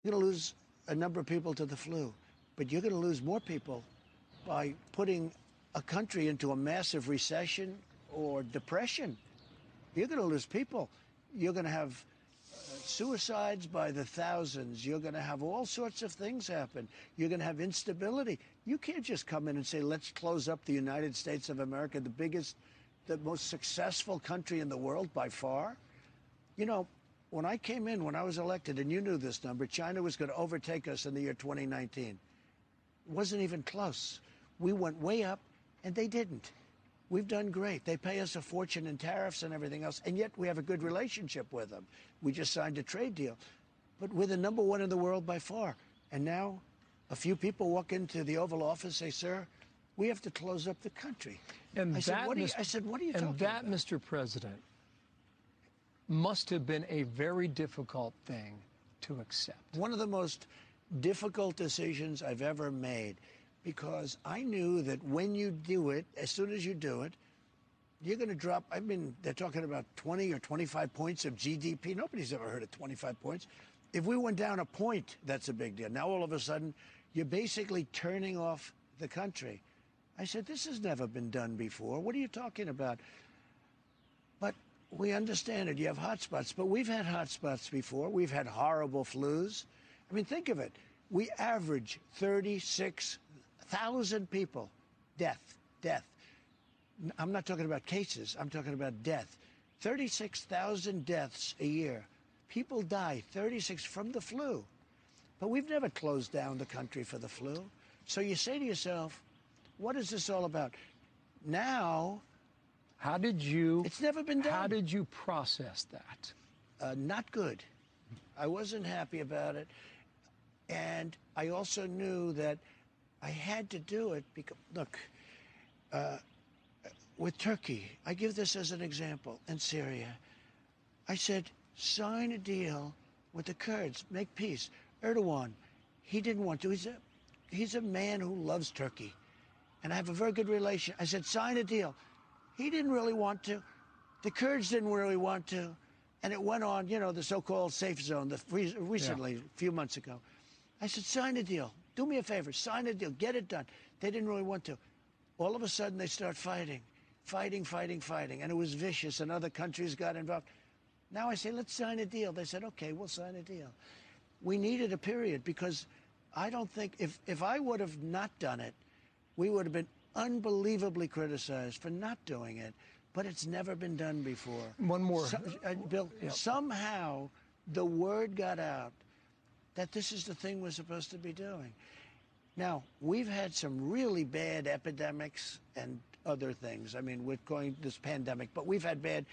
You're going to lose a number of people to the flu, but you're going to lose more people by putting a country into a massive recession or depression. You're going to lose people. You're going to have suicides by the thousands. You're going to have all sorts of things happen. You're going to have instability. You can't just come in and say, let's close up the United States of America, the biggest, the most successful country in the world by far. You know, when I came in, when I was elected, and you knew this number, China was going to overtake us in the year 2019. It wasn't even close. We went way up, and they didn't. We've done great. They pay us a fortune in tariffs and everything else, and yet we have a good relationship with them. We just signed a trade deal. But we're the number one in the world by far. And now a few people walk into the Oval Office and say, sir, we have to close up the country. And I said, what are you talking about? And that, Mr. President, must have been a very difficult thing to accept. One of the most difficult decisions I've ever made, because I knew that when you do it, as soon as you do it, you're going to drop. I mean, they're talking about 20 or 25 points of GDP. Nobody's ever heard of 25 points. If we went down a point, that's a big deal. Now, all of a sudden, you're basically turning off the country. I said, this has never been done before. What are you talking about? But we understand it. You have hot spots, but we've had hot spots before. We've had horrible flus. I mean, think of it. We average 36,000 people, death. I'm not talking about cases. I'm talking about death. 36,000 deaths a year. People die, 36 from the flu. But we've never closed down the country for the flu. So you say to yourself, what is this all about? Now, it's never been done. How did you process that? Not good. I wasn't happy about it. And I also knew that I had to do it because, look, with Turkey, I give this as an example, and Syria, I said, sign a deal with the Kurds, make peace. Erdogan, he didn't want to. He's a man who loves Turkey, and I have a very good relation. I said, sign a deal. He didn't really want to. The Kurds didn't really want to. And it went on, you know, the so-called safe zone recently, a few months ago. I said, sign a deal. Do me a favor, sign a deal, get it done. They didn't really want to. All of a sudden, they start fighting. And it was vicious, and other countries got involved. Now I say, let's sign a deal. They said, okay, we'll sign a deal. We needed a period because I don't think, if I would have not done it, we would have been unbelievably criticized for not doing it. But it's never been done before. One more. Bill, somehow the word got out that this is the thing we're supposed to be doing. Now, we've had some really bad epidemics and other things. I mean, we're going this pandemic, but we've had bad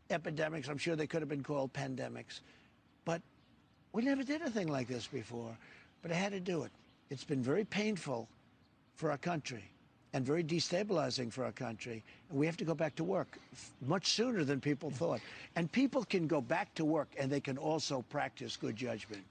epidemics. I'm sure they could have been called pandemics. But we never did a thing like this before. But I had to do it. It's been very painful for our country and very destabilizing for our country. And we have to go back to work much sooner than people thought. And people can go back to work, and they can also practice good judgment.